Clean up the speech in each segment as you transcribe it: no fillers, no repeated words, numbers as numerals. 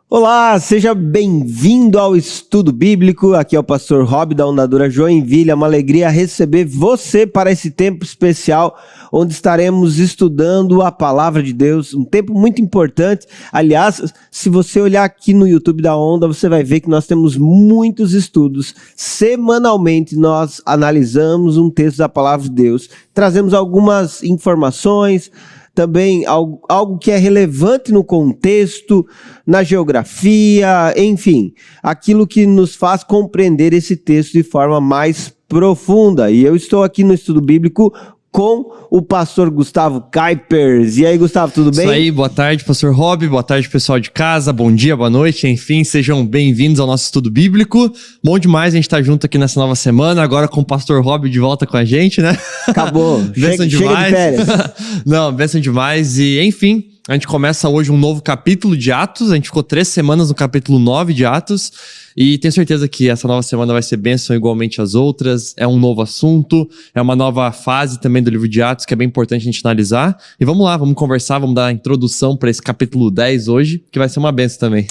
Olá, seja bem-vindo ao Estudo Bíblico. Aqui é o pastor Rob da Ondadura Joinville. É uma alegria receber você para esse tempo especial onde estaremos estudando a Palavra de Deus, um tempo muito importante. Aliás, se você olhar aqui no YouTube da Onda, você vai ver que nós temos muitos estudos. Semanalmente nós analisamos um texto da Palavra de Deus, trazemos algumas informações, também algo que é relevante no contexto, na geografia, enfim, aquilo que nos faz compreender esse texto de forma mais profunda. E eu estou aqui no Estudo Bíblico com o pastor Gustavo Kuipers. E aí, Gustavo, tudo bem? Isso aí, boa tarde, pastor Rob, boa tarde, pessoal de casa, bom dia, boa noite, enfim, sejam bem-vindos ao nosso estudo bíblico. Bom demais a gente estar junto aqui nessa nova semana, agora com o pastor Rob de volta com a gente, né? Acabou, Bênção demais. Chega de férias. Não, bênção demais e, enfim, a gente começa hoje um novo capítulo de Atos, a gente ficou 3 semanas no capítulo 9 de Atos, e tenho certeza que essa nova semana vai ser bênção igualmente às outras, é um novo assunto, é uma nova fase também do livro de Atos, que é bem importante a gente analisar. E vamos lá, vamos conversar, vamos dar a introdução para esse capítulo 10 hoje, que vai ser uma bênção também.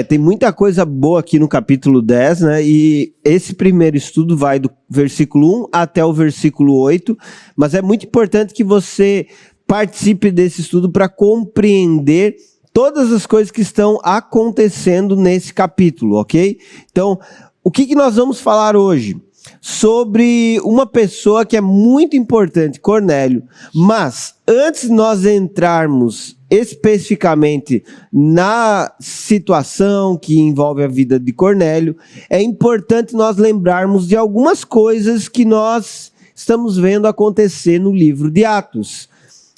Tem muita coisa boa aqui no capítulo 10, né? E esse primeiro estudo vai do versículo 1 até o versículo 8, mas é muito importante que você participe desse estudo para compreender todas as coisas que estão acontecendo nesse capítulo, ok? Então, o que nós vamos falar hoje? Sobre uma pessoa que é muito importante, Cornélio. Mas, antes de nós entrarmos especificamente na situação que envolve a vida de Cornélio, é importante nós lembrarmos de algumas coisas que nós estamos vendo acontecer no livro de Atos.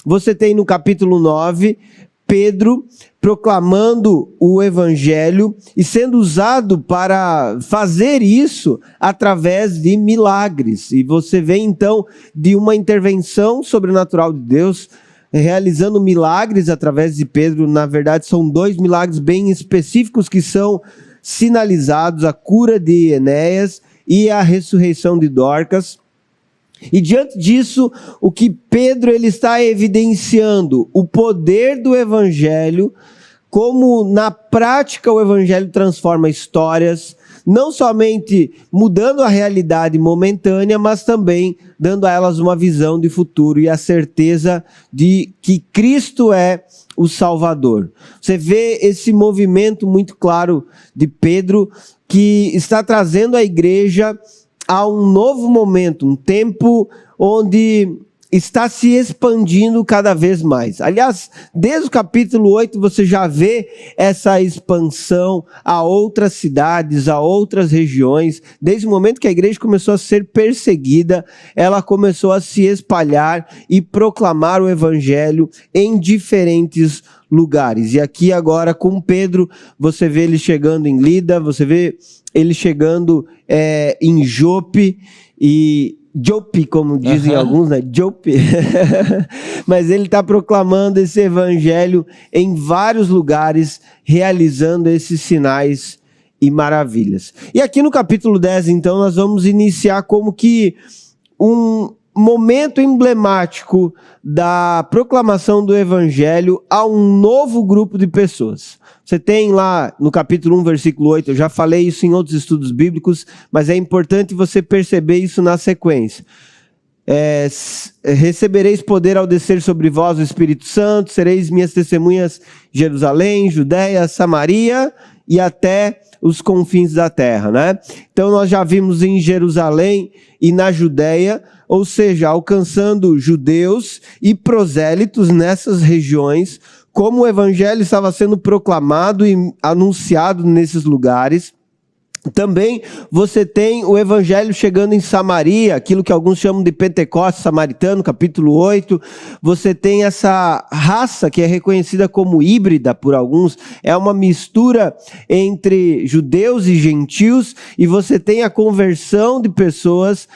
Você tem no capítulo 9... Pedro proclamando o evangelho e sendo usado para fazer isso através de milagres. E você vê então de uma intervenção sobrenatural de Deus realizando milagres através de Pedro. Na verdade são 2 milagres bem específicos que são sinalizados: a cura de Enéas e a ressurreição de Dorcas. E diante disso, o que Pedro ele está evidenciando? O poder do evangelho, como na prática o evangelho transforma histórias, não somente mudando a realidade momentânea, mas também dando a elas uma visão de futuro e a certeza de que Cristo é o Salvador. Você vê esse movimento muito claro de Pedro, que está trazendo a igreja a um novo momento, um tempo onde está se expandindo cada vez mais. Aliás, desde o capítulo 8 você já vê essa expansão a outras cidades, a outras regiões. Desde o momento que a igreja começou a ser perseguida, ela começou a se espalhar e proclamar o evangelho em diferentes lugares. E aqui agora com Pedro, você vê ele chegando em Lida, você vê ele chegando em Jope, como dizem alguns, né? Jope. Mas ele está proclamando esse evangelho em vários lugares, realizando esses sinais e maravilhas. E aqui no capítulo 10, então, nós vamos iniciar como que um momento emblemático da proclamação do evangelho a um novo grupo de pessoas. Você tem lá no capítulo 1, versículo 8, eu já falei isso em outros estudos bíblicos, mas é importante você perceber isso na sequência. Recebereis poder ao descer sobre vós o Espírito Santo, sereis minhas testemunhas em Jerusalém, Judeia, Samaria e até os confins da terra, né? Então nós já vimos em Jerusalém e na Judeia, ou seja, alcançando judeus e prosélitos nessas regiões, como o evangelho estava sendo proclamado e anunciado nesses lugares. Também você tem o evangelho chegando em Samaria, aquilo que alguns chamam de Pentecostes samaritano, capítulo 8. Você tem essa raça que é reconhecida como híbrida por alguns, é uma mistura entre judeus e gentios, e você tem a conversão de pessoas,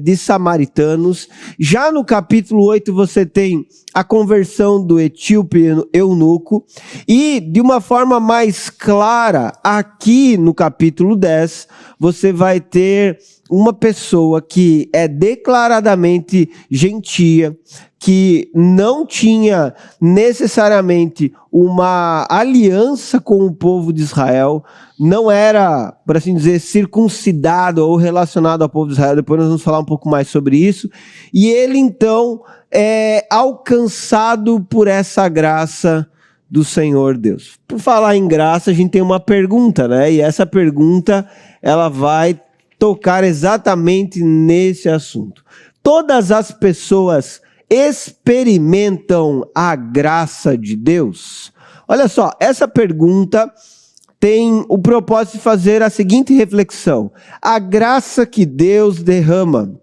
de samaritanos. Já no capítulo 8 você tem a conversão do etíope eunuco, e de uma forma mais clara, aqui no capítulo 10, você vai ter uma pessoa que é declaradamente gentia, que não tinha necessariamente uma aliança com o povo de Israel, não era, por assim dizer, circuncidado ou relacionado ao povo de Israel. Depois nós vamos falar um pouco mais sobre isso. E ele então é alcançado por essa graça do Senhor Deus. Por falar em graça, a gente tem uma pergunta, né? E essa pergunta, ela vai tocar exatamente nesse assunto. Todas as pessoas experimentam a graça de Deus? Olha só, essa pergunta tem o propósito de fazer a seguinte reflexão: a graça que Deus derrama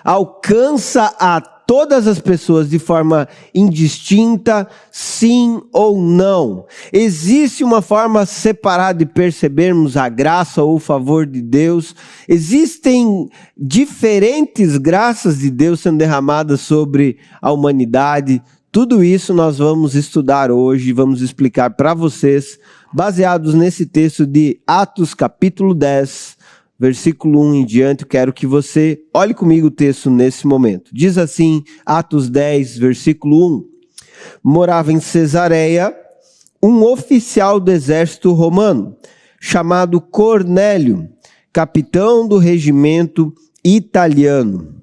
alcança a todas as pessoas de forma indistinta, sim ou não? Existe uma forma separada de percebermos a graça ou o favor de Deus? Existem diferentes graças de Deus sendo derramadas sobre a humanidade? Tudo isso nós vamos estudar hoje e vamos explicar para vocês, baseados nesse texto de Atos capítulo 10, versículo 1 em diante. Eu quero que você olhe comigo o texto nesse momento. Diz assim, Atos 10, versículo 1. Morava em Cesareia um oficial do exército romano, chamado Cornélio, capitão do regimento italiano.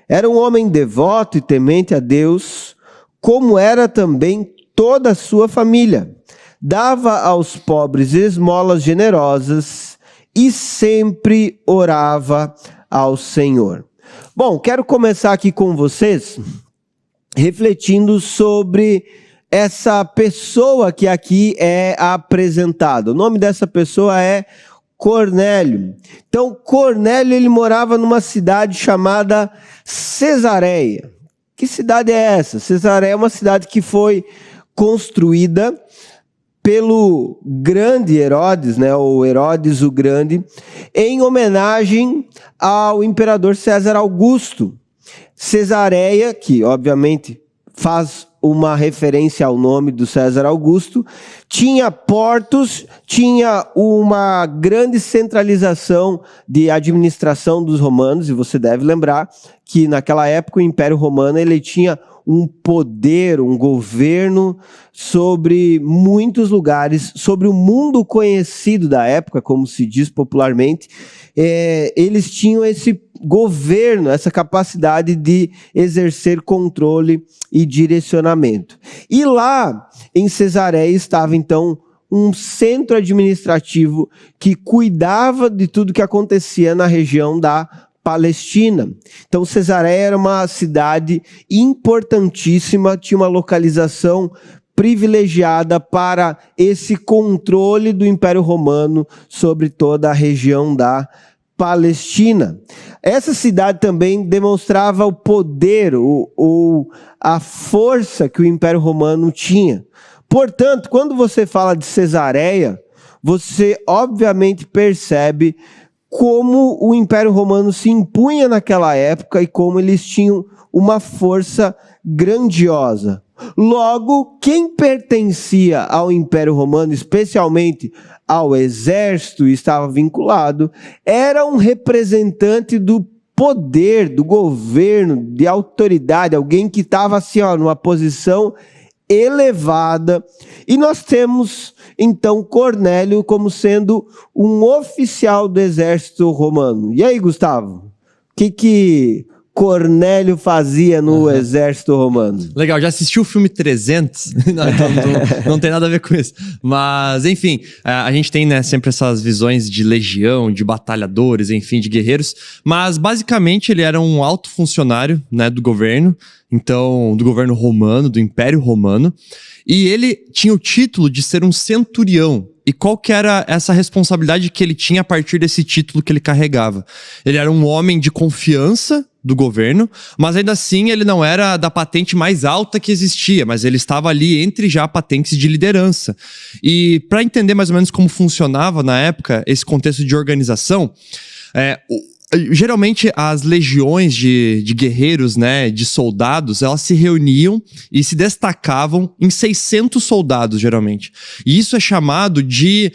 Era um homem devoto e temente a Deus, como era também toda a sua família. Dava aos pobres esmolas generosas e sempre orava ao Senhor. Bom, quero começar aqui com vocês refletindo sobre essa pessoa que aqui é apresentada. O nome dessa pessoa é Cornélio. Então, Cornélio, ele morava numa cidade chamada Cesareia. Que cidade é essa? Cesareia é uma cidade que foi construída pelo grande Herodes, né, ou Herodes o Grande, em homenagem ao imperador César Augusto. Cesareia, que obviamente faz uma referência ao nome do César Augusto, tinha portos, tinha uma grande centralização de administração dos romanos, e você deve lembrar que naquela época o Império Romano ele tinha um poder, um governo sobre muitos lugares, sobre o mundo conhecido da época, como se diz popularmente. Eles tinham esse governo, essa capacidade de exercer controle e direcionamento. E lá em Cesareia estava então um centro administrativo que cuidava de tudo que acontecia na região da Palestina. Então Cesareia era uma cidade importantíssima, tinha uma localização privilegiada para esse controle do Império Romano sobre toda a região da Palestina. Essa cidade também demonstrava o poder ou a força que o Império Romano tinha. Portanto, quando você fala de Cesareia, você obviamente percebe como o Império Romano se impunha naquela época e como eles tinham uma força grandiosa. Logo, quem pertencia ao Império Romano, especialmente ao exército, estava vinculado, era um representante do poder, do governo, de autoridade, alguém que estava assim, numa posição elevada. E nós temos então Cornélio como sendo um oficial do exército romano. E aí, Gustavo, o que Cornélio fazia no exército romano? Legal, já assistiu o filme 300? Não tem nada a ver com isso. Mas, enfim, a gente tem, né, sempre essas visões de legião, de batalhadores, enfim, de guerreiros. Mas, basicamente, ele era um alto funcionário, né, do governo. Então, do governo romano, do Império Romano. E ele tinha o título de ser um centurião. E qual que era essa responsabilidade que ele tinha a partir desse título que ele carregava? Ele era um homem de confiança do governo, mas ainda assim ele não era da patente mais alta que existia, mas ele estava ali entre já patentes de liderança. E para entender mais ou menos como funcionava na época esse contexto de organização, Geralmente as legiões de guerreiros, né, de soldados, elas se reuniam e se destacavam em 600 soldados, geralmente. E isso é chamado de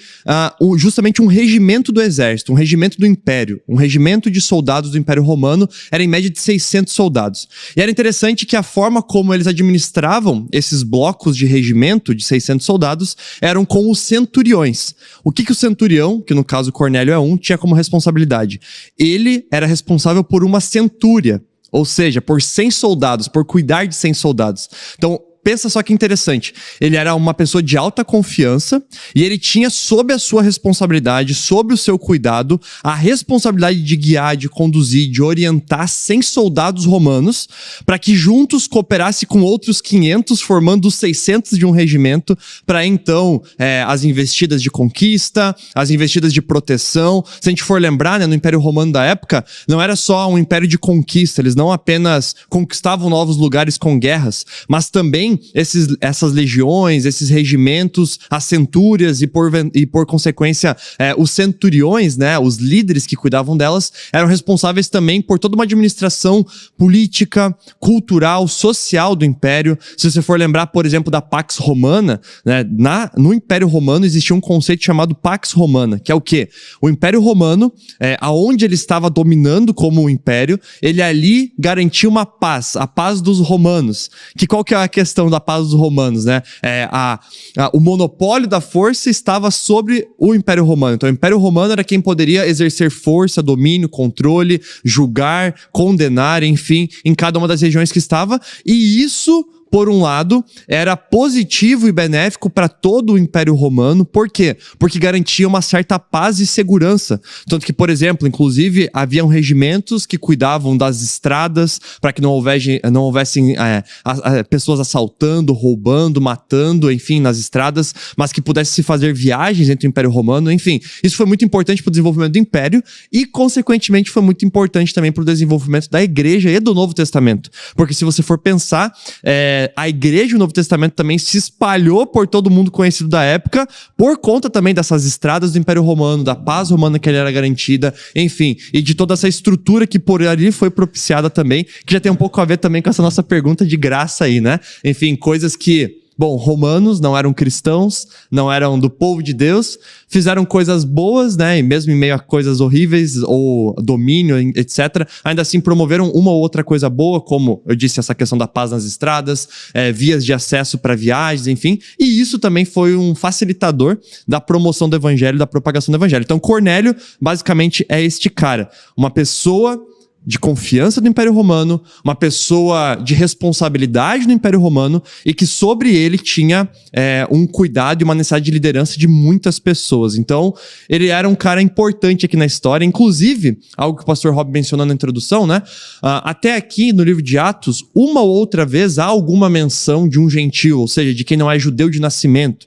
justamente um regimento do exército, um regimento do império. Um regimento de soldados do Império Romano era em média de 600 soldados. E era interessante que a forma como eles administravam esses blocos de regimento de 600 soldados eram com os centuriões. O que o centurião, que no caso Cornélio é tinha como responsabilidade? Ele era responsável por uma centúria, ou seja, por 100 soldados, por cuidar de 100 soldados. Então, pensa só que interessante, ele era uma pessoa de alta confiança e ele tinha sob a sua responsabilidade, sob o seu cuidado, a responsabilidade de guiar, de conduzir, de orientar 100 soldados romanos para que juntos cooperasse com outros 500, formando os 600 de um regimento para então as investidas de conquista, as investidas de proteção. Se a gente for lembrar, né, no Império Romano da época, não era só um império de conquista, eles não apenas conquistavam novos lugares com guerras, mas também essas legiões, esses regimentos, as centúrias e por consequência os centuriões, né, os líderes que cuidavam delas, eram responsáveis também por toda uma administração política, cultural, social do Império. Se você for lembrar, por exemplo, da Pax Romana, né, no Império Romano existia um conceito chamado Pax Romana, que é o quê? O Império Romano, aonde ele estava dominando como um império, ele ali garantia uma paz, a paz dos romanos. Qual que é a questão da paz dos romanos, né? O monopólio da força estava sobre o Império Romano. Então, o Império Romano era quem poderia exercer força, domínio, controle, julgar, condenar, enfim, em cada uma das regiões que estava. E isso, por um lado, era positivo e benéfico para todo o Império Romano. Por quê? Porque garantia uma certa paz e segurança. Tanto que, por exemplo, inclusive, haviam regimentos que cuidavam das estradas para que não houvessem pessoas assaltando, roubando, matando, enfim, nas estradas, mas que pudesse se fazer viagens entre o Império Romano. Enfim, isso foi muito importante para o desenvolvimento do Império e, consequentemente, foi muito importante também para o desenvolvimento da Igreja e do Novo Testamento. Porque se você for pensar, a Igreja e o Novo Testamento também se espalhou por todo mundo conhecido da época, por conta também dessas estradas do Império Romano, da paz romana que ele era garantida, enfim, e de toda essa estrutura que por ali foi propiciada também, que já tem um pouco a ver também com essa nossa pergunta de graça aí, né? Enfim, coisas que, bom, romanos não eram cristãos, não eram do povo de Deus, fizeram coisas boas, né? E mesmo em meio a coisas horríveis ou domínio, etc., ainda assim promoveram uma ou outra coisa boa, como eu disse, essa questão da paz nas estradas, vias de acesso para viagens, enfim. E isso também foi um facilitador da promoção do evangelho, da propagação do evangelho. Então, Cornélio, basicamente, é este cara, uma pessoa de confiança do Império Romano, uma pessoa de responsabilidade no Império Romano e que sobre ele tinha um cuidado e uma necessidade de liderança de muitas pessoas. Então, ele era um cara importante aqui na história, inclusive, algo que o pastor Rob mencionou na introdução, né? Até aqui no livro de Atos, uma ou outra vez há alguma menção de um gentil, ou seja, de quem não é judeu de nascimento.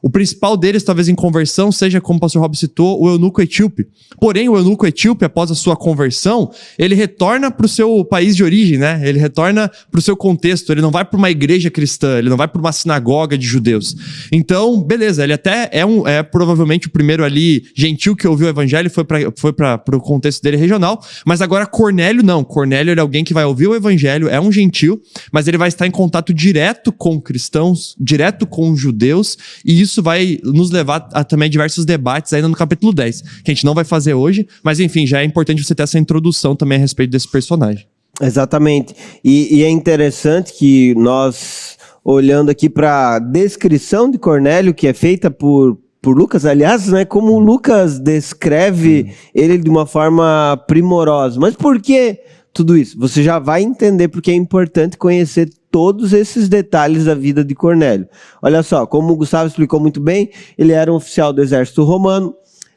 O principal deles, talvez em conversão, seja, como o pastor Rob citou, o eunuco etíope. Porém, o eunuco etíope, após a sua conversão, ele retorna para o seu país de origem, né? Ele retorna para o seu contexto. Ele não vai para uma igreja cristã, ele não vai para uma sinagoga de judeus. Então, beleza, ele até é provavelmente o primeiro ali gentil que ouviu o evangelho, foi para o contexto dele regional. Mas agora Cornélio não. Cornélio é alguém que vai ouvir o evangelho, é um gentil, mas ele vai estar em contato direto com cristãos, direto com judeus, e isso vai nos levar a também diversos debates ainda no capítulo 10, que a gente não vai fazer hoje, mas enfim, já é importante você ter essa introdução também a respeito desse personagem. Exatamente. E é interessante que nós, olhando aqui para a descrição de Cornélio, que é feita por Lucas, aliás, né, como Lucas descreve ele de uma forma primorosa. Mas por que tudo isso? Você já vai entender porque é importante conhecer todos esses detalhes da vida de Cornélio. Olha só, como o Gustavo explicou muito bem, ele era um oficial do exército romano.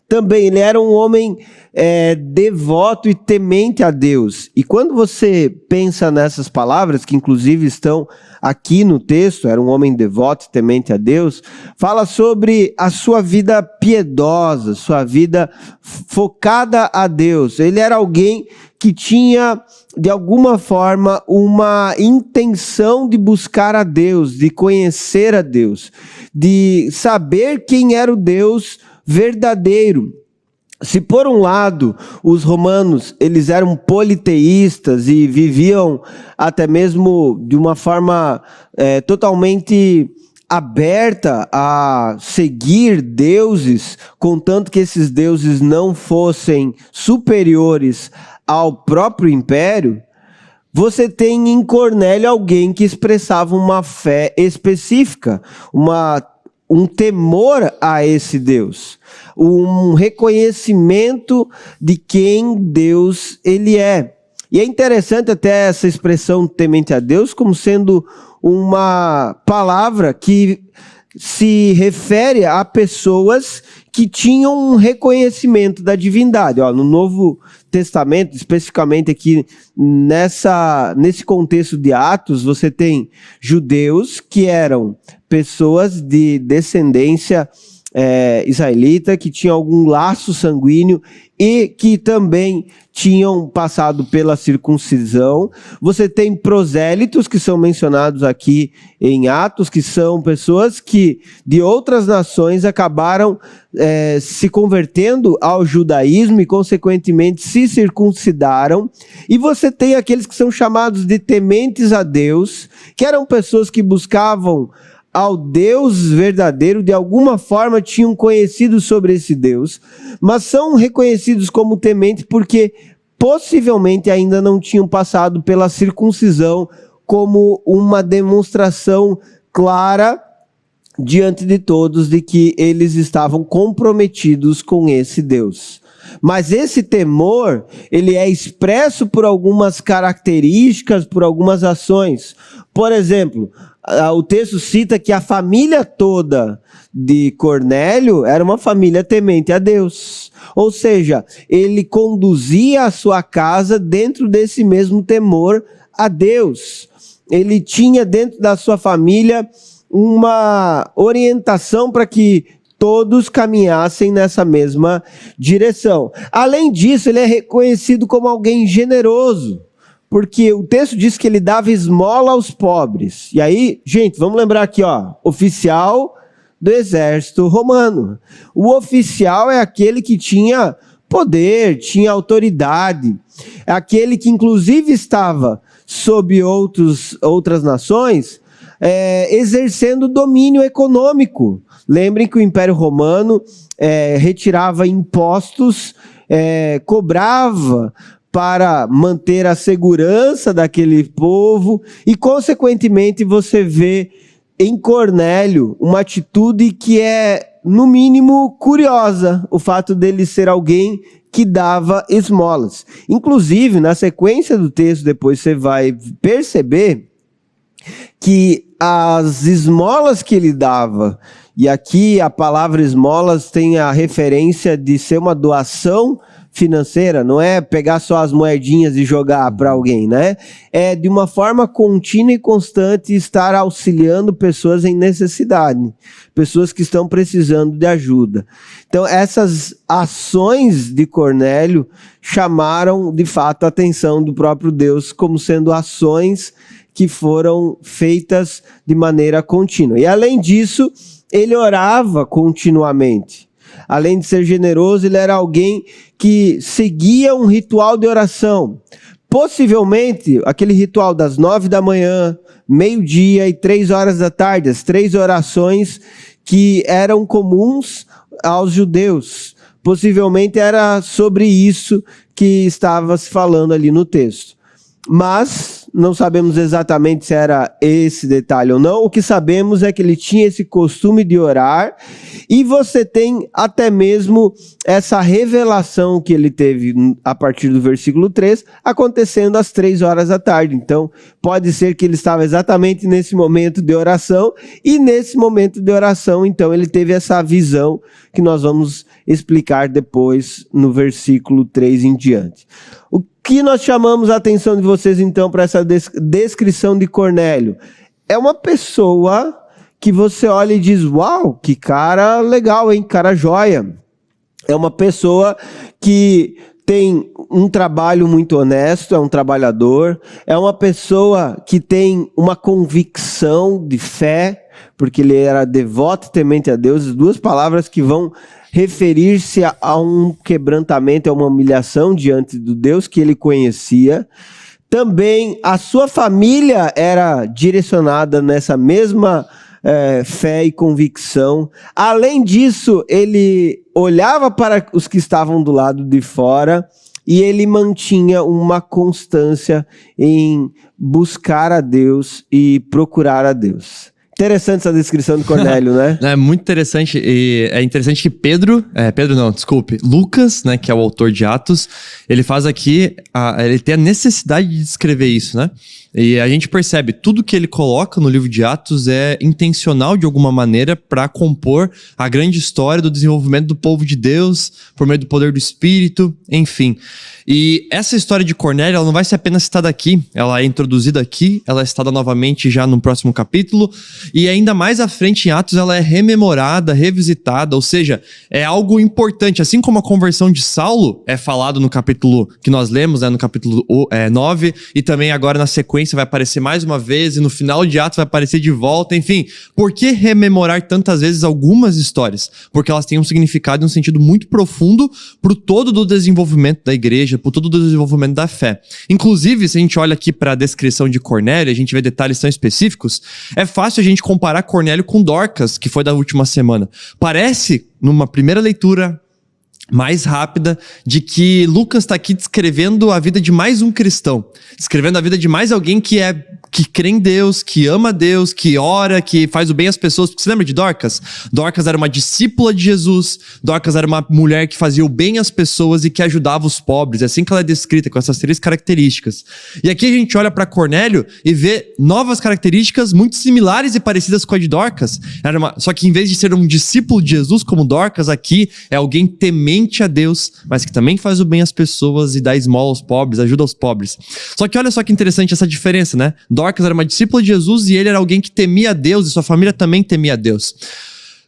Também ele era um homem devoto e temente a Deus. E quando você pensa nessas palavras, que inclusive estão aqui no texto, era um homem devoto e temente a Deus, fala sobre a sua vida piedosa, sua vida focada a Deus. Ele era alguém que tinha, de alguma forma, uma intenção de buscar a Deus, de conhecer a Deus, de saber quem era o Deus verdadeiro. Se por um lado os romanos eles eram politeístas e viviam até mesmo de uma forma totalmente aberta a seguir deuses, contanto que esses deuses não fossem superiores ao próprio império, você tem em Cornélio alguém que expressava uma fé específica, um temor a esse Deus, um reconhecimento de quem Deus ele é. E é interessante até essa expressão temente a Deus como sendo uma palavra que se refere a pessoas que tinham um reconhecimento da divindade. No Novo Testamento, especificamente aqui nesse contexto de Atos, você tem judeus que eram pessoas de descendência israelita, que tinham algum laço sanguíneo e que também tinham passado pela circuncisão. Você tem prosélitos que são mencionados aqui em Atos, que são pessoas que de outras nações acabaram se convertendo ao judaísmo e consequentemente se circuncidaram. E você tem aqueles que são chamados de tementes a Deus, que eram pessoas que buscavam ao Deus verdadeiro, de alguma forma tinham conhecido sobre esse Deus, mas são reconhecidos como tementes porque possivelmente ainda não tinham passado pela circuncisão como uma demonstração clara diante de todos de que eles estavam comprometidos com esse Deus. Mas esse temor, ele é expresso por algumas características, por algumas ações. Por exemplo, o texto cita que a família toda de Cornélio era uma família temente a Deus. Ou seja, ele conduzia a sua casa dentro desse mesmo temor a Deus. Ele tinha dentro da sua família uma orientação para que todos caminhassem nessa mesma direção. Além disso, ele é reconhecido como alguém generoso, porque o texto diz que ele dava esmola aos pobres. E aí, gente, vamos lembrar aqui, oficial do exército romano. O oficial é aquele que tinha poder, tinha autoridade, é aquele que inclusive estava sob outras nações, exercendo domínio econômico. Lembrem que o Império Romano retirava impostos, cobrava para manter a segurança daquele povo e, consequentemente, você vê em Cornélio uma atitude que é, no mínimo, curiosa, o fato dele ser alguém que dava esmolas. Inclusive, na sequência do texto, depois você vai perceber que as esmolas que ele dava, e aqui a palavra esmolas tem a referência de ser uma doação financeira, não é pegar só as moedinhas e jogar para alguém, né? É de uma forma contínua e constante estar auxiliando pessoas em necessidade, pessoas que estão precisando de ajuda. Então, essas ações de Cornélio chamaram, de fato, a atenção do próprio Deus como sendo ações que foram feitas de maneira contínua. E, além disso, ele orava continuamente. Além de ser generoso, ele era alguém que seguia um ritual de oração. Possivelmente, aquele ritual das 9 da manhã, meio-dia e 3 horas da tarde, as 3 orações que eram comuns aos judeus. Possivelmente era sobre isso que estava se falando ali no texto. Mas não sabemos exatamente se era esse detalhe ou não. O que sabemos é que ele tinha esse costume de orar, e você tem até mesmo essa revelação que ele teve a partir do versículo 3, acontecendo às 3 horas da tarde. Então, pode ser que ele estava exatamente nesse momento de oração, e nesse momento de oração, então, ele teve essa visão que nós vamos explicar depois no versículo 3 em diante. O que nós chamamos a atenção de vocês, então, para essa descrição de Cornélio? É uma pessoa que você olha e diz, uau, que cara legal, hein? Cara joia. É uma pessoa que tem um trabalho muito honesto, é um trabalhador, é uma pessoa que tem uma convicção de fé, porque ele era devoto e temente a Deus, as duas palavras que vão referir-se a um quebrantamento, a uma humilhação diante do Deus que ele conhecia. Também a sua família era direcionada nessa mesma fé e convicção. Além disso, ele olhava para os que estavam do lado de fora e ele mantinha uma constância em buscar a Deus e procurar a Deus. Interessante essa descrição de Cornélio, né? É muito interessante, e é interessante que Lucas, né, que é o autor de Atos, ele faz aqui, ele tem a necessidade de descrever isso, né? E a gente percebe, tudo que ele coloca no livro de Atos é intencional de alguma maneira para compor a grande história do desenvolvimento do povo de Deus, por meio do poder do Espírito, enfim. E essa história de Cornélio, ela não vai ser apenas citada aqui, ela é introduzida aqui, ela é citada novamente já no próximo capítulo, e ainda mais à frente em Atos ela é rememorada, revisitada, ou seja, é algo importante, assim como a conversão de Saulo é falado no capítulo que nós lemos, né, no capítulo 9, e também agora na sequência vai aparecer mais uma vez, e no final de Atos vai aparecer de volta, enfim. Por que rememorar tantas vezes algumas histórias? Porque elas têm um significado e um sentido muito profundo pro todo do desenvolvimento da igreja, por todo o desenvolvimento da fé. Inclusive, se a gente olha aqui para a descrição de Cornélio, a gente vê detalhes tão específicos, é fácil a gente comparar Cornélio com Dorcas, que foi da última semana. Parece, numa primeira leitura mais rápida, de que Lucas está aqui descrevendo a vida de mais um cristão, descrevendo a vida de mais alguém que crê em Deus, que ama Deus, que ora, que faz o bem às pessoas. Porque você lembra de Dorcas? Dorcas era uma discípula de Jesus, Dorcas era uma mulher que fazia o bem às pessoas e que ajudava os pobres. É assim que ela é descrita, com essas 3 características. E aqui a gente olha para Cornélio e vê novas características muito similares e parecidas com a de Dorcas. Só que em vez de ser um discípulo de Jesus como Dorcas, aqui é alguém temente a Deus, mas que também faz o bem às pessoas e dá esmola aos pobres, ajuda os pobres. Só que olha só que interessante essa diferença, né? Dorcas era uma discípula de Jesus e ele era alguém que temia a Deus e sua família também temia a Deus.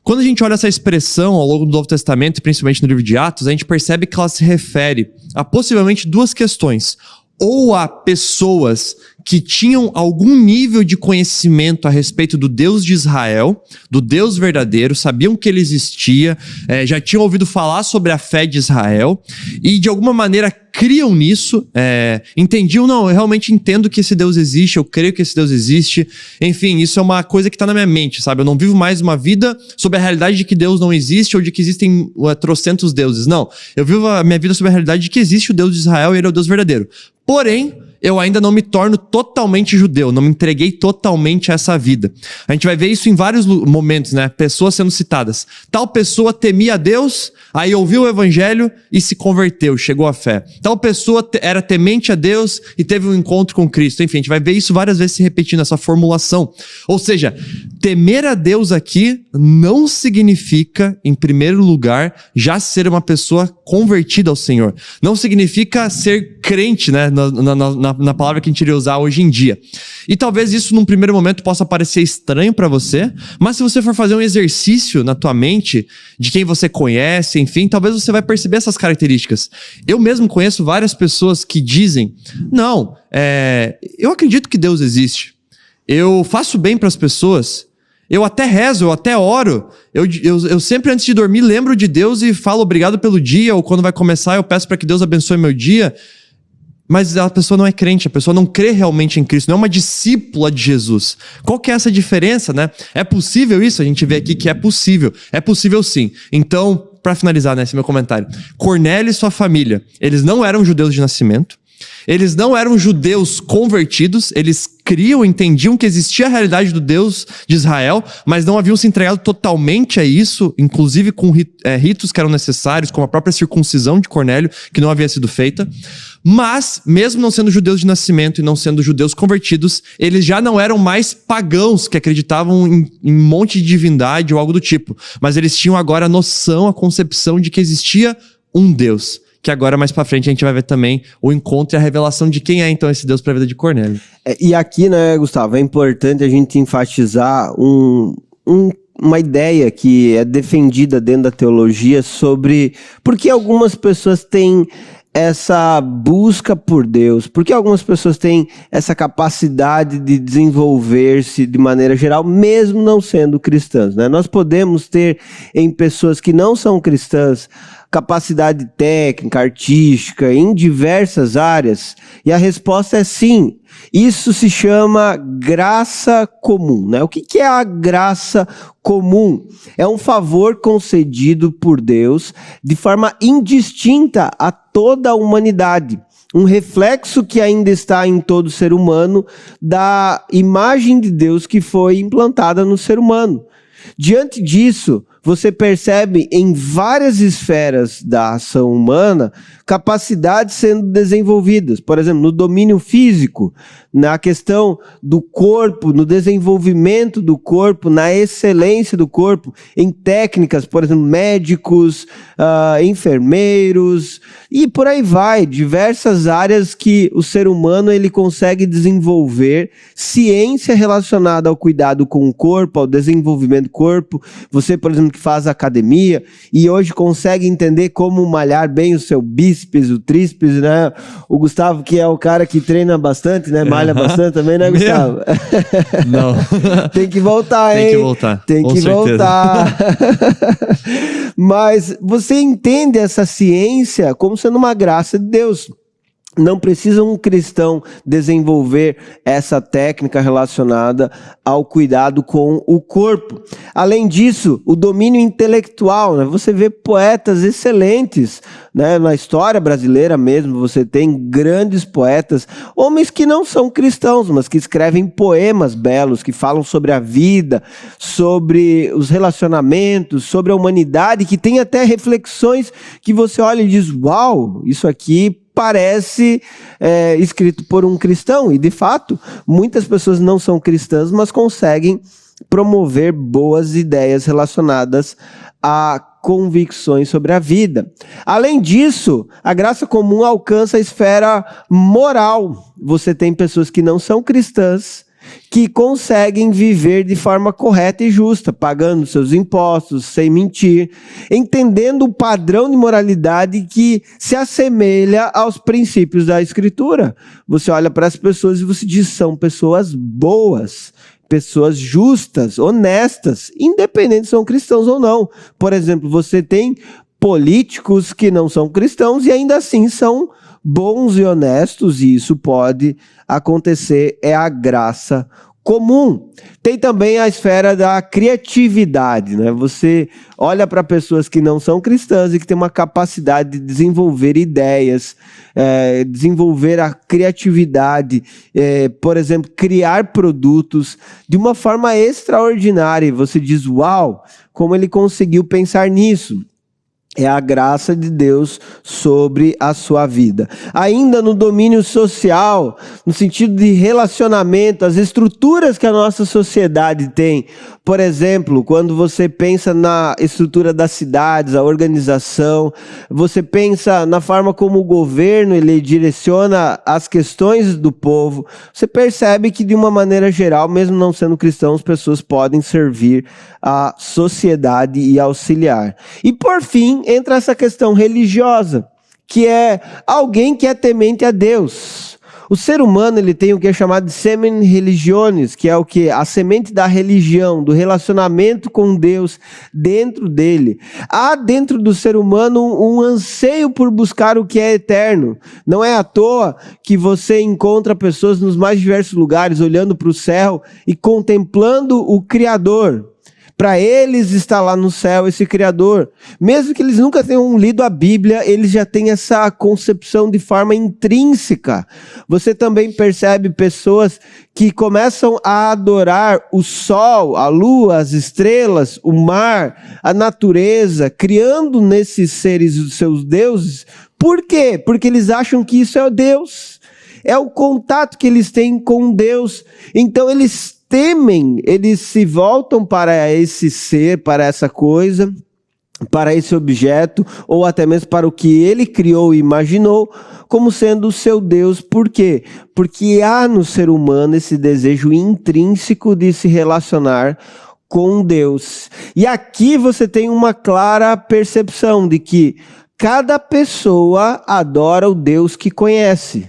Quando a gente olha essa expressão ao longo do Novo Testamento, principalmente no livro de Atos, a gente percebe que ela se refere a possivelmente 2 questões. Ou a pessoas que tinham algum nível de conhecimento a respeito do Deus de Israel, do Deus verdadeiro, sabiam que ele existia, já tinham ouvido falar sobre a fé de Israel e de alguma maneira criam nisso, entendiam, não, eu realmente entendo que esse Deus existe, eu creio que esse Deus existe, enfim, isso é uma coisa que está na minha mente, sabe? Eu não vivo mais uma vida sobre a realidade de que Deus não existe ou de que existem trocentos deuses, não. Eu vivo a minha vida sobre a realidade de que existe o Deus de Israel e ele é o Deus verdadeiro. Porém, eu ainda não me torno totalmente judeu, não me entreguei totalmente a essa vida. A gente vai ver isso em vários momentos, né? Pessoas sendo citadas. Tal pessoa temia a Deus, aí ouviu o evangelho e se converteu, chegou à fé. Tal pessoa era temente a Deus e teve um encontro com Cristo. Enfim, a gente vai ver isso várias vezes se repetindo, essa formulação. Ou seja, temer a Deus aqui não significa, em primeiro lugar, já ser uma pessoa convertida ao Senhor. Não significa ser crente, né? Na palavra que a gente iria usar hoje em dia. E talvez isso num primeiro momento possa parecer estranho para você, mas se você for fazer um exercício na tua mente de quem você conhece, enfim, talvez você vai perceber essas características. Eu mesmo conheço várias pessoas que dizem, não, eu acredito que Deus existe, eu faço bem para as pessoas, eu até rezo, eu até oro, eu sempre antes de dormir lembro de Deus e falo obrigado pelo dia, ou quando vai começar eu peço para que Deus abençoe meu dia. Mas a pessoa não é crente, a pessoa não crê realmente em Cristo, não é uma discípula de Jesus. Qual que é essa diferença, né? É possível isso? A gente vê aqui que é possível. É possível sim. Então, para finalizar, né, esse meu comentário. Cornélio e sua família, eles não eram judeus de nascimento, eles não eram judeus convertidos, eles criam, entendiam que existia a realidade do Deus de Israel, mas não haviam se entregado totalmente a isso, inclusive com ritos que eram necessários, como a própria circuncisão de Cornélio, que não havia sido feita. Mas, mesmo não sendo judeus de nascimento e não sendo judeus convertidos, eles já não eram mais pagãos que acreditavam em um monte de divindade ou algo do tipo. Mas eles tinham agora a noção, a concepção de que existia um Deus. Que agora, mais pra frente, a gente vai ver também o encontro e a revelação de quem é, então, esse Deus para a vida de Cornélio. E aqui, né, Gustavo, é importante a gente enfatizar uma ideia que é defendida dentro da teologia sobre por que algumas pessoas têm essa busca por Deus? Por que algumas pessoas têm essa capacidade de desenvolver-se de maneira geral, mesmo não sendo cristãs, né? Nós podemos ter em pessoas que não são cristãs capacidade técnica, artística, em diversas áreas, e a resposta é sim. Isso se chama graça comum, né? O que é a graça comum? É um favor concedido por Deus de forma indistinta a toda a humanidade. Um reflexo que ainda está em todo ser humano da imagem de Deus que foi implantada no ser humano. Diante disso, você percebe em várias esferas da ação humana capacidades sendo desenvolvidas. Por exemplo, no domínio físico, na questão do corpo, no desenvolvimento do corpo, na excelência do corpo, em técnicas, por exemplo, médicos, enfermeiros, e por aí vai. Diversas áreas que o ser humano ele consegue desenvolver, ciência relacionada ao cuidado com o corpo, ao desenvolvimento do corpo. Você, por exemplo, que faz academia e hoje consegue entender como malhar bem o seu bíceps, o tríceps, né? O Gustavo, que é o cara que treina bastante, né? Malha bastante também, né, Gustavo? Não. Tem que voltar, hein? Tem que voltar. Tem que voltar. Mas você entende essa ciência como sendo uma graça de Deus. Não precisa um cristão desenvolver essa técnica relacionada ao cuidado com o corpo. Além disso, o domínio intelectual, né? Você vê poetas excelentes, né? Na história brasileira mesmo, você tem grandes poetas, homens que não são cristãos, mas que escrevem poemas belos, que falam sobre a vida, sobre os relacionamentos, sobre a humanidade, que tem até reflexões que você olha e diz, uau, isso aqui parece escrito por um cristão, e de fato, muitas pessoas não são cristãs, mas conseguem promover boas ideias relacionadas a convicções sobre a vida. Além disso, a graça comum alcança a esfera moral. Você tem pessoas que não são cristãs, que conseguem viver de forma correta e justa, pagando seus impostos, sem mentir, entendendo o padrão de moralidade que se assemelha aos princípios da Escritura. Você olha para as pessoas e você diz, são pessoas boas, pessoas justas, honestas, independente se são cristãos ou não. Por exemplo, você tem políticos que não são cristãos e ainda assim são bons e honestos, e isso pode acontecer, é a graça comum. Tem também a esfera da criatividade, né? Você olha para pessoas que não são cristãs e que têm uma capacidade de desenvolver ideias, desenvolver a criatividade, por exemplo, criar produtos de uma forma extraordinária. E você diz, uau, como ele conseguiu pensar nisso? É a graça de Deus sobre a sua vida. Ainda no domínio social, no sentido de relacionamento, as estruturas que a nossa sociedade tem. Por exemplo, quando você pensa na estrutura das cidades, a organização, você pensa na forma como o governo ele direciona as questões do povo, você percebe que de uma maneira geral, mesmo não sendo cristãos, pessoas podem servir à sociedade e auxiliar. E por fim, entra essa questão religiosa, que é alguém que é temente a Deus. O ser humano ele tem o que é chamado de semen religiones, que é o que? A semente da religião, do relacionamento com Deus dentro dele. Há dentro do ser humano um anseio por buscar o que é eterno. Não é à toa que você encontra pessoas nos mais diversos lugares olhando para o céu e contemplando o Criador. Para eles está lá no céu esse Criador. Mesmo que eles nunca tenham lido a Bíblia, eles já têm essa concepção de forma intrínseca. Você também percebe pessoas que começam a adorar o sol, a lua, as estrelas, o mar, a natureza, criando nesses seres os seus deuses. Por quê? Porque eles acham que isso é o Deus. É o contato que eles têm com Deus. Então eles temem, eles se voltam para esse ser, para essa coisa, para esse objeto, ou até mesmo para o que ele criou e imaginou, como sendo o seu Deus. Por quê? Porque há no ser humano esse desejo intrínseco de se relacionar com Deus. E aqui você tem uma clara percepção de que cada pessoa adora o Deus que conhece.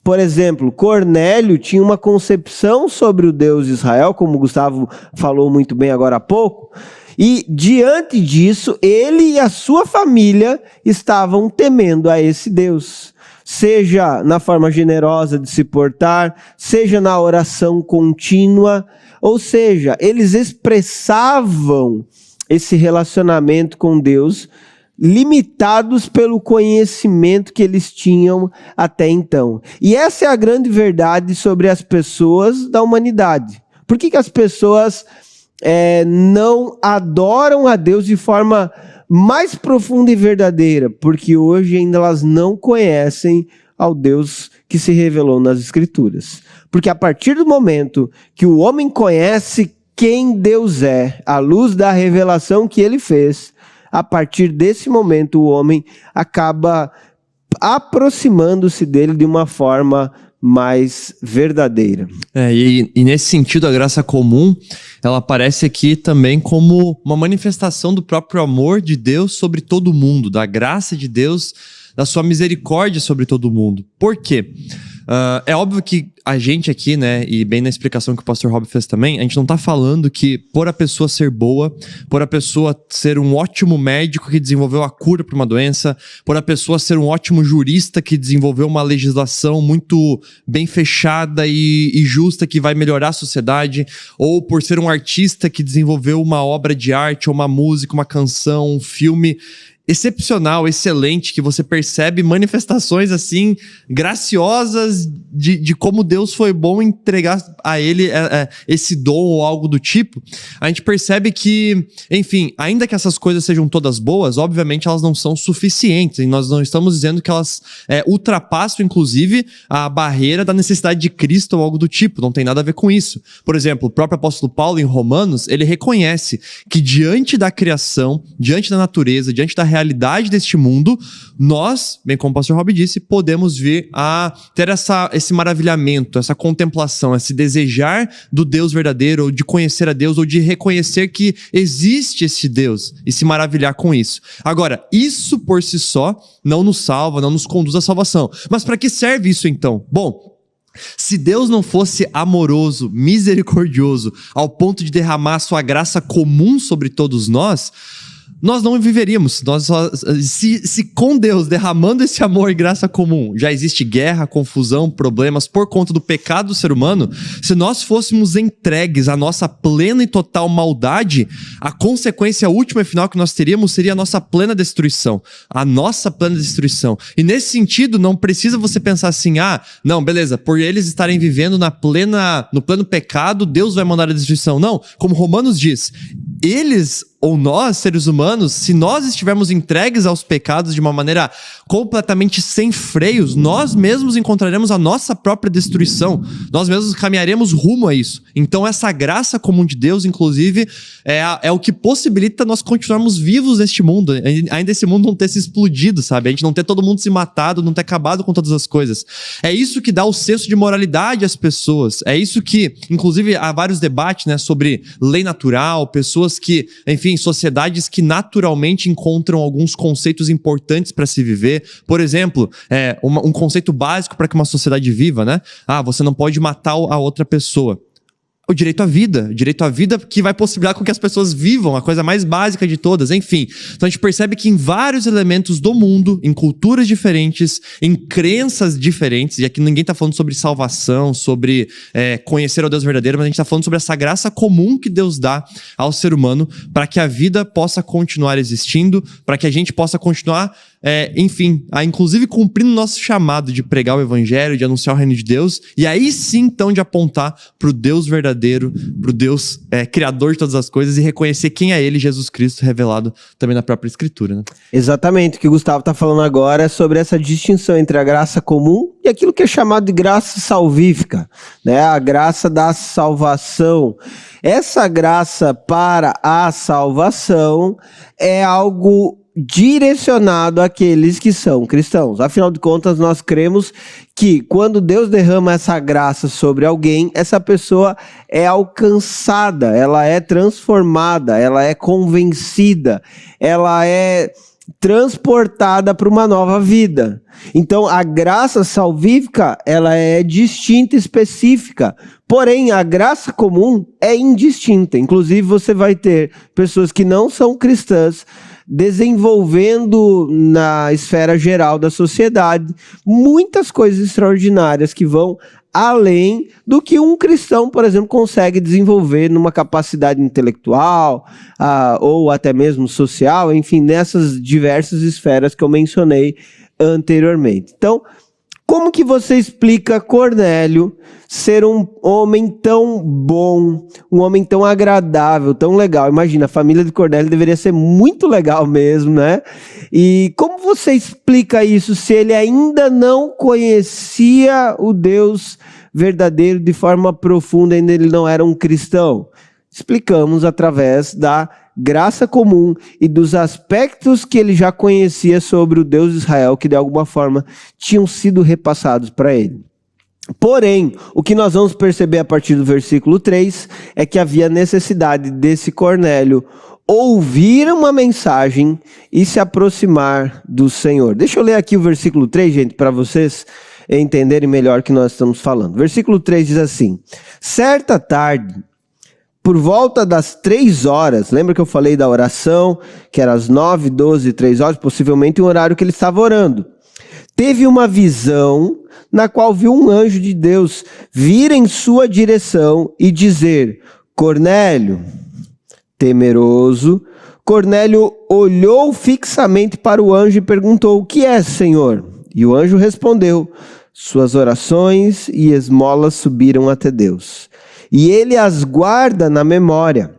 Por exemplo, Cornélio tinha uma concepção sobre o Deus de Israel, como o Gustavo falou muito bem agora há pouco, e diante disso, ele e a sua família estavam temendo a esse Deus. Seja na forma generosa de se portar, seja na oração contínua, ou seja, eles expressavam esse relacionamento com Deus, limitados pelo conhecimento que eles tinham até então. E essa é a grande verdade sobre as pessoas da humanidade. Por que as pessoas não adoram a Deus de forma mais profunda e verdadeira? Porque hoje ainda elas não conhecem ao Deus que se revelou nas Escrituras. Porque a partir do momento que o homem conhece quem Deus é, à luz da revelação que ele fez, a partir desse momento o homem acaba aproximando-se dele de uma forma mais verdadeira. E nesse sentido, a graça comum, ela aparece aqui também como uma manifestação do próprio amor de Deus sobre todo mundo, da graça de Deus, da sua misericórdia sobre todo mundo. Por quê? É óbvio que a gente aqui, né, e bem na explicação que o pastor Rob fez também, a gente não tá falando que por a pessoa ser boa, por a pessoa ser um ótimo médico que desenvolveu a cura para uma doença, por a pessoa ser um ótimo jurista que desenvolveu uma legislação muito bem fechada e justa que vai melhorar a sociedade, ou por ser um artista que desenvolveu uma obra de arte, ou uma música, uma canção, um filme excepcional, excelente, que você percebe manifestações assim, graciosas de como Deus foi bom em entregar a ele esse dom ou algo do tipo. A gente percebe que, enfim, ainda que essas coisas sejam todas boas, obviamente elas não são suficientes, e nós não estamos dizendo que elas ultrapassam, inclusive, a barreira da necessidade de Cristo ou algo do tipo, não tem nada a ver com isso. Por exemplo, o próprio apóstolo Paulo, em Romanos, ele reconhece que diante da criação, diante da natureza, diante da realidade deste mundo, nós, bem como o pastor Rob disse, podemos vir a ter esse maravilhamento, essa contemplação, esse desejar do Deus verdadeiro, ou de conhecer a Deus, ou de reconhecer que existe esse Deus e se maravilhar com isso. Agora, isso por si só não nos salva, não nos conduz à salvação. Mas para que serve isso então? Bom, se Deus não fosse amoroso, misericordioso, ao ponto de derramar sua graça comum sobre todos nós não viveríamos. Se com Deus derramando esse amor e graça comum já existe guerra, confusão, problemas por conta do pecado do ser humano, se nós fôssemos entregues à nossa plena e total maldade, a consequência última e final que nós teríamos seria a nossa plena destruição. A nossa plena destruição. E nesse sentido, não precisa você pensar assim, não, beleza, por eles estarem vivendo no pleno pecado, Deus vai mandar a destruição. Não, como Romanos diz, eles ou nós, seres humanos, se nós estivermos entregues aos pecados de uma maneira completamente sem freios, nós mesmos encontraremos a nossa própria destruição. Nós mesmos caminharemos rumo a isso. Então essa graça comum de Deus, inclusive, é o que possibilita nós continuarmos vivos neste mundo. Ainda esse mundo não ter se explodido, sabe? A gente não ter todo mundo se matado, não ter acabado com todas as coisas. É isso que dá o senso de moralidade às pessoas. É isso que, inclusive, há vários debates, né, sobre lei natural, pessoas que, enfim, sociedades que naturalmente encontram alguns conceitos importantes para se viver. Por exemplo, um conceito básico para que uma sociedade viva, né? Você não pode matar a outra pessoa. O direito à vida que vai possibilitar com que as pessoas vivam, a coisa mais básica de todas, enfim. Então a gente percebe que em vários elementos do mundo, em culturas diferentes, em crenças diferentes, e aqui ninguém está falando sobre salvação, sobre conhecer o Deus verdadeiro, mas a gente está falando sobre essa graça comum que Deus dá ao ser humano para que a vida possa continuar existindo, para que a gente possa continuar inclusive cumprindo o nosso chamado de pregar o evangelho, de anunciar o reino de Deus, e aí sim, então, de apontar para o Deus verdadeiro, para o Deus criador de todas as coisas, e reconhecer quem é Ele, Jesus Cristo, revelado também na própria Escritura, né? Exatamente, o que o Gustavo está falando agora é sobre essa distinção entre a graça comum e aquilo que é chamado de graça salvífica, né? A graça da salvação. Essa graça para a salvação é algo direcionado àqueles que são cristãos. Afinal de contas, nós cremos que quando Deus derrama essa graça sobre alguém, essa pessoa é alcançada, ela é transformada, ela é convencida, ela é transportada para uma nova vida. Então, a graça salvífica, ela é distinta, específica. Porém, a graça comum é indistinta. Inclusive, você vai ter pessoas que não são cristãs desenvolvendo na esfera geral da sociedade muitas coisas extraordinárias que vão além do que um cristão, por exemplo, consegue desenvolver numa capacidade intelectual, ou até mesmo social, enfim, nessas diversas esferas que eu mencionei anteriormente. Então, como que você explica Cornélio ser um homem tão bom, um homem tão agradável, tão legal? Imagina, a família de Cornélio deveria ser muito legal mesmo, né? E como você explica isso se ele ainda não conhecia o Deus verdadeiro de forma profunda, ainda ele não era um cristão? Explicamos através da graça comum e dos aspectos que ele já conhecia sobre o Deus de Israel, que de alguma forma tinham sido repassados para ele. Porém, o que nós vamos perceber a partir do versículo 3 é que havia necessidade desse Cornélio ouvir uma mensagem e se aproximar do Senhor. Deixa eu ler aqui o versículo 3, gente, para vocês entenderem melhor o que nós estamos falando. Versículo 3 diz assim: certa tarde, por volta das 3 horas, lembra que eu falei da oração, que era às 9, 12, 3 horas, possivelmente o horário que ele estava orando. Teve uma visão na qual viu um anjo de Deus vir em sua direção e dizer: Cornélio. Temeroso, Cornélio olhou fixamente para o anjo e perguntou: o que é, Senhor? E o anjo respondeu: suas orações e esmolas subiram até Deus, e ele as guarda na memória.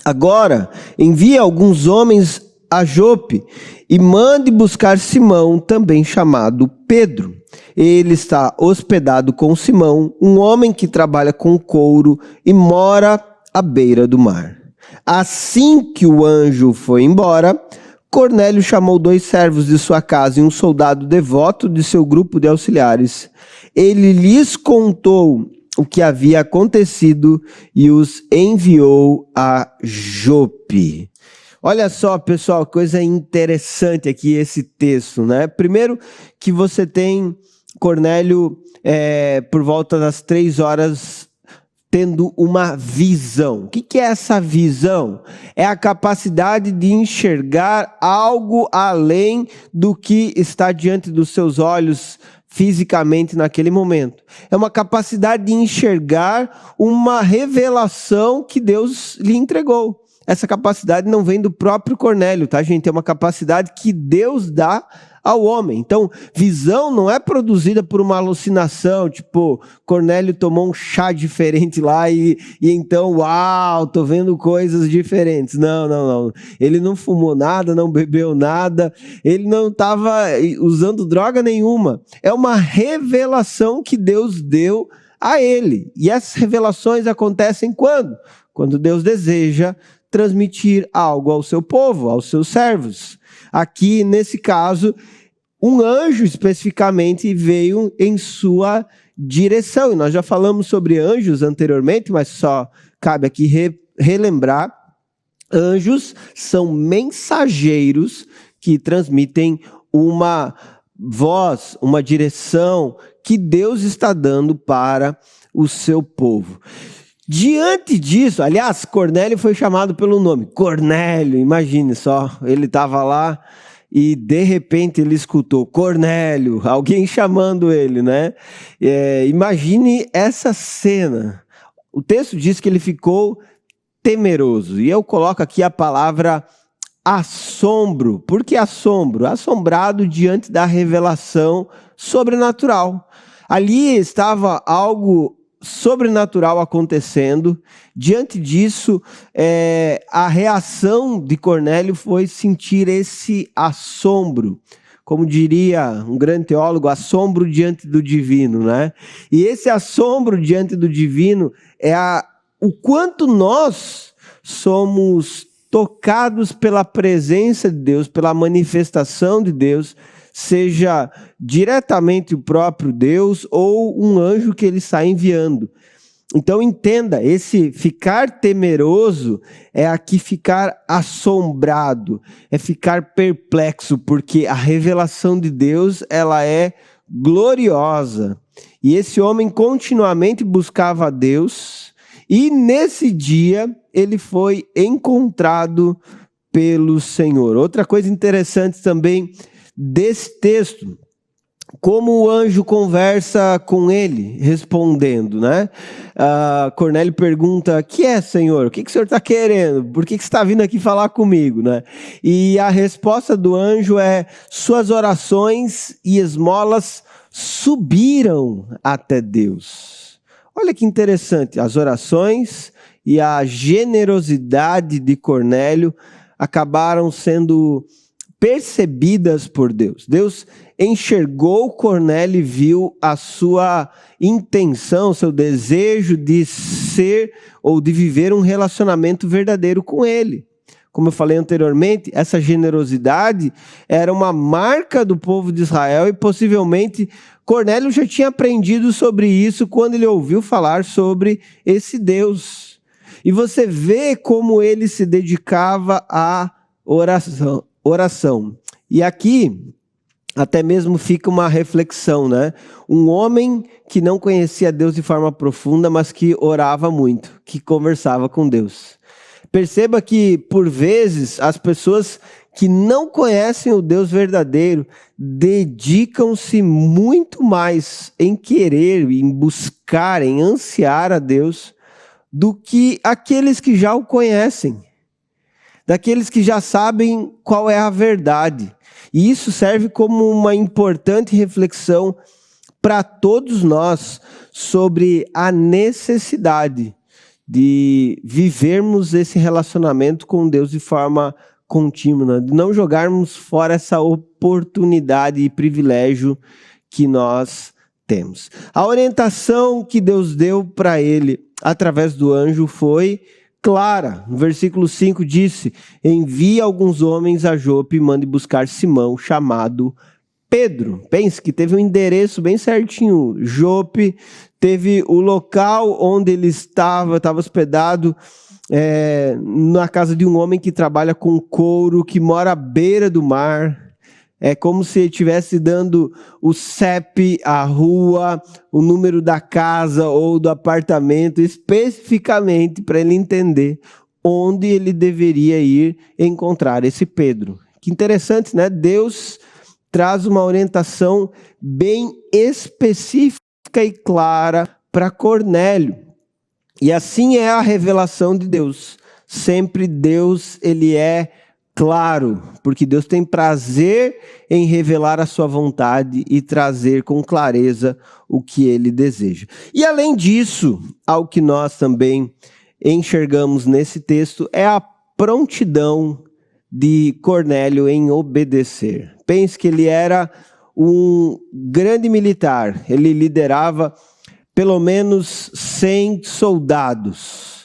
Agora, envie alguns homens a Jope e mande buscar Simão, também chamado Pedro. Ele está hospedado com Simão, um homem que trabalha com couro e mora à beira do mar. Assim que o anjo foi embora, Cornélio chamou 2 servos de sua casa e um soldado devoto de seu grupo de auxiliares. Ele lhes contou o que havia acontecido e os enviou a Jope. Olha só, pessoal, coisa interessante aqui esse texto, né? Primeiro que você tem Cornélio por volta das 3 horas tendo uma visão. O que é essa visão? É a capacidade de enxergar algo além do que está diante dos seus olhos fisicamente naquele momento. É uma capacidade de enxergar uma revelação que Deus lhe entregou. Essa capacidade não vem do próprio Cornélio, tá, gente? É uma capacidade que Deus dá ao homem. Então, visão não é produzida por uma alucinação, tipo, Cornélio tomou um chá diferente lá e então, uau, tô vendo coisas diferentes. Não. Ele não fumou nada, não bebeu nada, ele não estava usando droga nenhuma. É uma revelação que Deus deu a ele. E essas revelações acontecem quando? Quando Deus deseja transmitir algo ao seu povo, aos seus servos. Aqui, nesse caso, um anjo especificamente veio em sua direção. E nós já falamos sobre anjos anteriormente, mas só cabe aqui relembrar. Anjos são mensageiros que transmitem uma voz, uma direção que Deus está dando para o seu povo. Diante disso, aliás, Cornélio foi chamado pelo nome. Cornélio, imagine só, ele estava lá e de repente ele escutou Cornélio, alguém chamando ele, né? Imagine essa cena. O texto diz que ele ficou temeroso. E eu coloco aqui a palavra assombro. Por que assombro? Assombrado diante da revelação sobrenatural. Ali estava algo sobrenatural acontecendo. Diante disso, a reação de Cornélio foi sentir esse assombro. Como diria um grande teólogo, assombro diante do divino, né? E esse assombro diante do divino é o quanto nós somos tocados pela presença de Deus, pela manifestação de Deus, seja diretamente o próprio Deus ou um anjo que ele está enviando. Então entenda, esse ficar temeroso é aqui ficar assombrado, é ficar perplexo, porque a revelação de Deus, ela é gloriosa. E esse homem continuamente buscava a Deus, e nesse dia ele foi encontrado pelo Senhor. Outra coisa interessante também desse texto, como o anjo conversa com ele, respondendo, né? Cornélio pergunta: que é, Senhor? O que o Senhor está querendo? Por que você está vindo aqui falar comigo, né? E a resposta do anjo é: suas orações e esmolas subiram até Deus. Olha que interessante, as orações e a generosidade de Cornélio acabaram sendo percebidas por Deus. Deus enxergou Cornélio e viu a sua intenção, seu desejo de ser ou de viver um relacionamento verdadeiro com ele. Como eu falei anteriormente, essa generosidade era uma marca do povo de Israel e possivelmente Cornélio já tinha aprendido sobre isso quando ele ouviu falar sobre esse Deus. E você vê como ele se dedicava à oração. E aqui até mesmo fica uma reflexão, né? Um homem que não conhecia Deus de forma profunda, mas que orava muito, que conversava com Deus. Perceba que, por vezes, as pessoas que não conhecem o Deus verdadeiro dedicam-se muito mais em querer, em buscar, em ansiar a Deus, do que aqueles que já o conhecem, daqueles que já sabem qual é a verdade. E isso serve como uma importante reflexão para todos nós sobre a necessidade de vivermos esse relacionamento com Deus de forma contínua, de não jogarmos fora essa oportunidade e privilégio que nós temos. A orientação que Deus deu para ele através do anjo foi clara. No versículo 5 disse: envie alguns homens a Jope e mande buscar Simão, chamado Pedro. Pense que teve um endereço bem certinho. Jope, teve o local onde ele estava hospedado, na casa de um homem que trabalha com couro, que mora à beira do mar. É como se ele estivesse dando o CEP, a rua, o número da casa ou do apartamento, especificamente para ele entender onde ele deveria ir encontrar esse Pedro. Que interessante, né? Deus traz uma orientação bem específica e clara para Cornélio. E assim é a revelação de Deus. Sempre Deus, ele é claro, porque Deus tem prazer em revelar a sua vontade e trazer com clareza o que ele deseja. E além disso, algo que nós também enxergamos nesse texto é a prontidão de Cornélio em obedecer. Pense que ele era um grande militar, ele liderava pelo menos 100 soldados.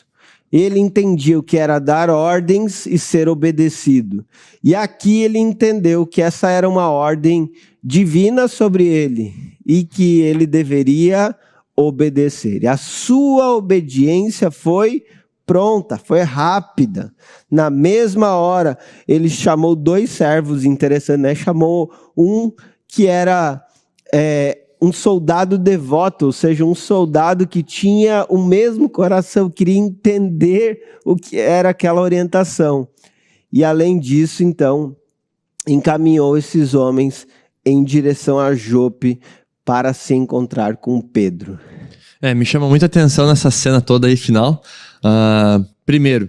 Ele entendia o que era dar ordens e ser obedecido. E aqui ele entendeu que essa era uma ordem divina sobre ele e que ele deveria obedecer. E a sua obediência foi pronta, foi rápida. Na mesma hora, ele chamou 2 servos, interessante, né? Chamou um que era um soldado devoto, ou seja, um soldado que tinha o mesmo coração, queria entender o que era aquela orientação. E além disso, então, encaminhou esses homens em direção a Jope para se encontrar com Pedro. Me chama muita atenção nessa cena toda aí final. Primeiro,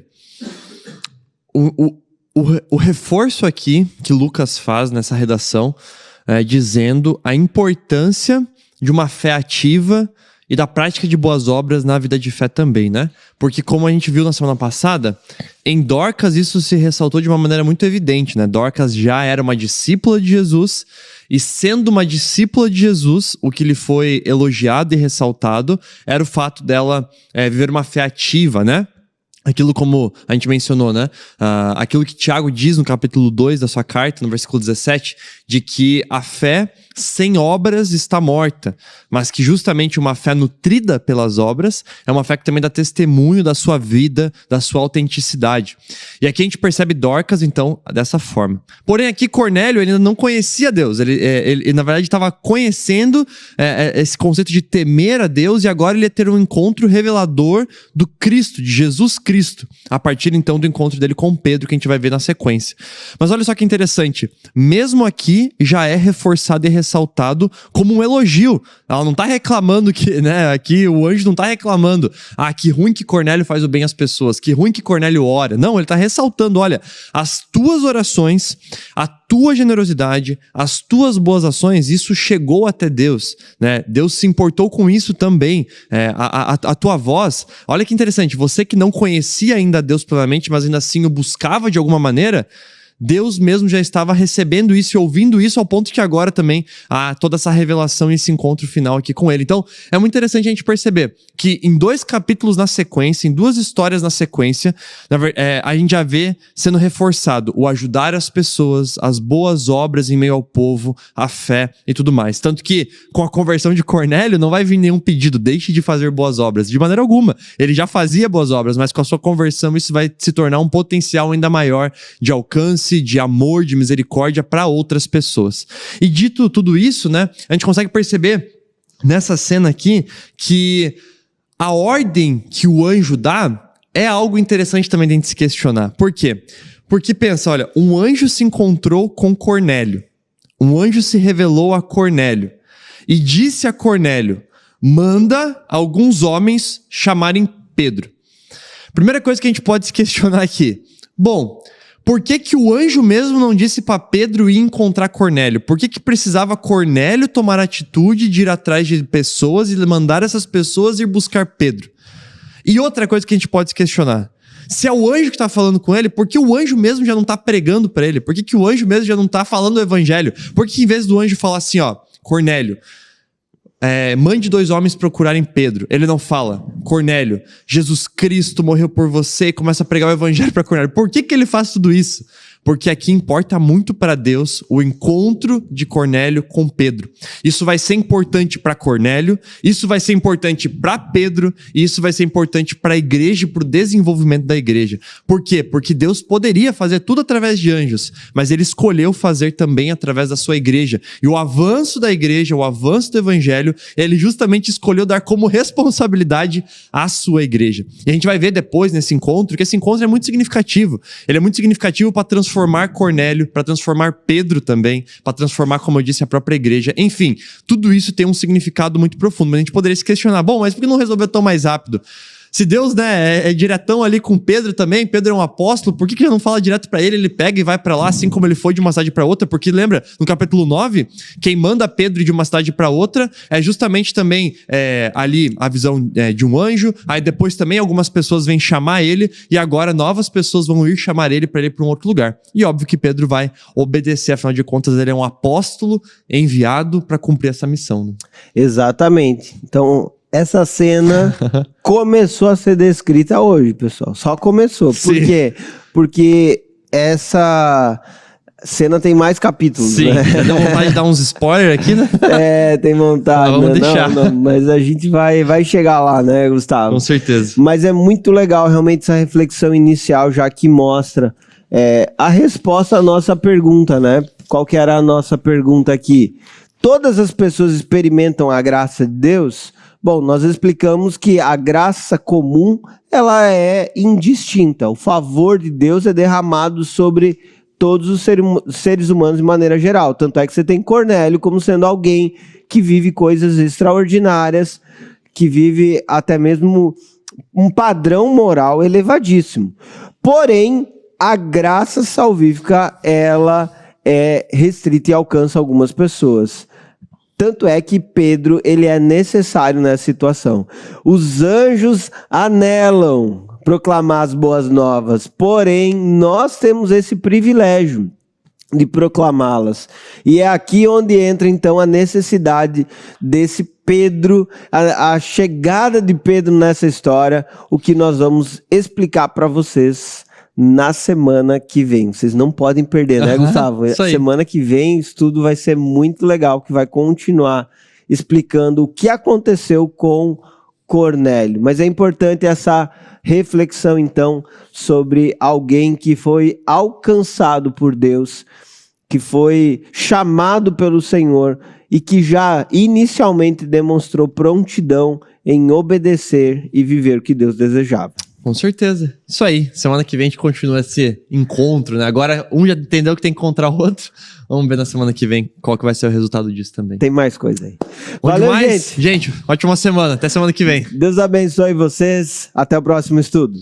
o reforço aqui que Lucas faz nessa redação, dizendo a importância de uma fé ativa e da prática de boas obras na vida de fé também, né? Porque como a gente viu na semana passada, em Dorcas isso se ressaltou de uma maneira muito evidente, né? Dorcas já era uma discípula de Jesus e sendo uma discípula de Jesus, o que lhe foi elogiado e ressaltado era o fato dela viver uma fé ativa, né? aquilo como a gente mencionou, né? Aquilo que Tiago diz no capítulo 2 da sua carta, no versículo 17, de que a fé sem obras está morta, mas que justamente uma fé nutrida pelas obras é uma fé que também dá testemunho da sua vida, da sua autenticidade. E aqui a gente percebe Dorcas, então, dessa forma. Porém, aqui Cornélio ele ainda não conhecia Deus, ele na verdade estava conhecendo esse conceito de temer a Deus, e agora ele ia ter um encontro revelador do Cristo, de Jesus Cristo, a partir então do encontro dele com Pedro, que a gente vai ver na sequência. Mas olha só que interessante, mesmo aqui já é reforçado e ressaltado como um elogio. Ela não tá reclamando que, né, aqui o anjo não tá reclamando, que ruim que Cornélio faz o bem às pessoas, que ruim que Cornélio ora. Não, ele tá ressaltando, olha, as tuas orações, a tua generosidade, as tuas boas ações, isso chegou até Deus, né? Deus se importou com isso também. A tua voz, olha que interessante, você que não conhecia ainda Deus plenamente, mas ainda assim o buscava de alguma maneira, Deus mesmo já estava recebendo isso e ouvindo isso, ao ponto que agora também há toda essa revelação e esse encontro final aqui com ele. Então, é muito interessante a gente perceber que em 2 capítulos na sequência, em 2 histórias na sequência, a gente já vê sendo reforçado o ajudar as pessoas, as boas obras em meio ao povo, a fé e tudo mais. Tanto que, com a conversão de Cornélio, não vai vir nenhum pedido, deixe de fazer boas obras. De maneira alguma. Ele já fazia boas obras, mas com a sua conversão isso vai se tornar um potencial ainda maior de alcance, de amor, de misericórdia para outras pessoas. E dito tudo isso, né, a gente consegue perceber nessa cena aqui que a ordem que o anjo dá é algo interessante também de a gente se questionar. Por quê? Porque pensa, olha, um anjo se encontrou com Cornélio. Um anjo se revelou a Cornélio e disse a Cornélio: manda alguns homens chamarem Pedro. Primeira coisa que a gente pode se questionar aqui. Bom, por que o anjo mesmo não disse para Pedro ir encontrar Cornélio? Por que precisava Cornélio tomar a atitude de ir atrás de pessoas e mandar essas pessoas ir buscar Pedro? E outra coisa que a gente pode se questionar. Se é o anjo que está falando com ele, por que o anjo mesmo já não está pregando para ele? Por que o anjo mesmo já não está falando o evangelho? Por que em vez do anjo falar assim, Cornélio, mande 2 homens procurarem Pedro, ele não fala: Cornélio, Jesus Cristo morreu por você, e começa a pregar o evangelho para Cornélio? Por que ele faz tudo isso? Porque aqui importa muito para Deus o encontro de Cornélio com Pedro. Isso vai ser importante para Cornélio, isso vai ser importante para Pedro, e isso vai ser importante para a igreja e para o desenvolvimento da igreja. Por quê? Porque Deus poderia fazer tudo através de anjos, mas ele escolheu fazer também através da sua igreja. E o avanço da igreja, o avanço do evangelho, ele justamente escolheu dar como responsabilidade à sua igreja. E a gente vai ver depois nesse encontro que esse encontro é muito significativo. Ele é muito significativo para transformar Cornélio, para transformar Pedro também, para transformar, como eu disse, a própria igreja. Enfim, tudo isso tem um significado muito profundo. Mas a gente poderia se questionar, bom, mas por que não resolveu tão mais rápido? Se Deus, né, é diretão ali com Pedro também, Pedro é um apóstolo, por que já não fala direto para ele pega e vai para lá, assim como ele foi de uma cidade para outra? Porque lembra, no capítulo 9, quem manda Pedro ir de uma cidade para outra é justamente também ali a visão de um anjo, aí depois também algumas pessoas vêm chamar ele, e agora novas pessoas vão ir chamar ele para ir para um outro lugar. E óbvio que Pedro vai obedecer, afinal de contas ele é um apóstolo enviado para cumprir essa missão. Né? Exatamente. Então, essa cena começou a ser descrita hoje, pessoal. Só começou. Por quê? Porque essa cena tem mais capítulos. Sim, né? Deu vontade de dar uns spoilers aqui, né? Tem vontade. Vamos deixar. Não, mas a gente vai chegar lá, né, Gustavo? Com certeza. Mas é muito legal realmente essa reflexão inicial, já que mostra a resposta à nossa pergunta, né? Qual que era a nossa pergunta aqui? Todas as pessoas experimentam a graça de Deus? Bom, nós explicamos que a graça comum, ela é indistinta. O favor de Deus é derramado sobre todos os seres humanos de maneira geral. Tanto é que você tem Cornélio como sendo alguém que vive coisas extraordinárias, que vive até mesmo um padrão moral elevadíssimo. Porém, a graça salvífica, ela é restrita e alcança algumas pessoas. Tanto é que Pedro, ele é necessário nessa situação. Os anjos anelam proclamar as boas novas, porém, nós temos esse privilégio de proclamá-las. E é aqui onde entra, então, a necessidade desse Pedro, a chegada de Pedro nessa história, o que nós vamos explicar para vocês na semana que vem. Vocês não podem perder, né, Gustavo? Semana que vem o estudo vai ser muito legal, que vai continuar explicando o que aconteceu com Cornélio. Mas é importante essa reflexão, então, sobre alguém que foi alcançado por Deus, que foi chamado pelo Senhor e que já inicialmente demonstrou prontidão em obedecer e viver o que Deus desejava. Com certeza. Isso aí. Semana que vem a gente continua esse encontro, né? Agora um já entendeu que tem que encontrar o outro. Vamos ver na semana que vem qual que vai ser o resultado disso também. Tem mais coisa aí. Valeu, gente. Gente, ótima semana. Até semana que vem. Deus abençoe vocês. Até o próximo estudo.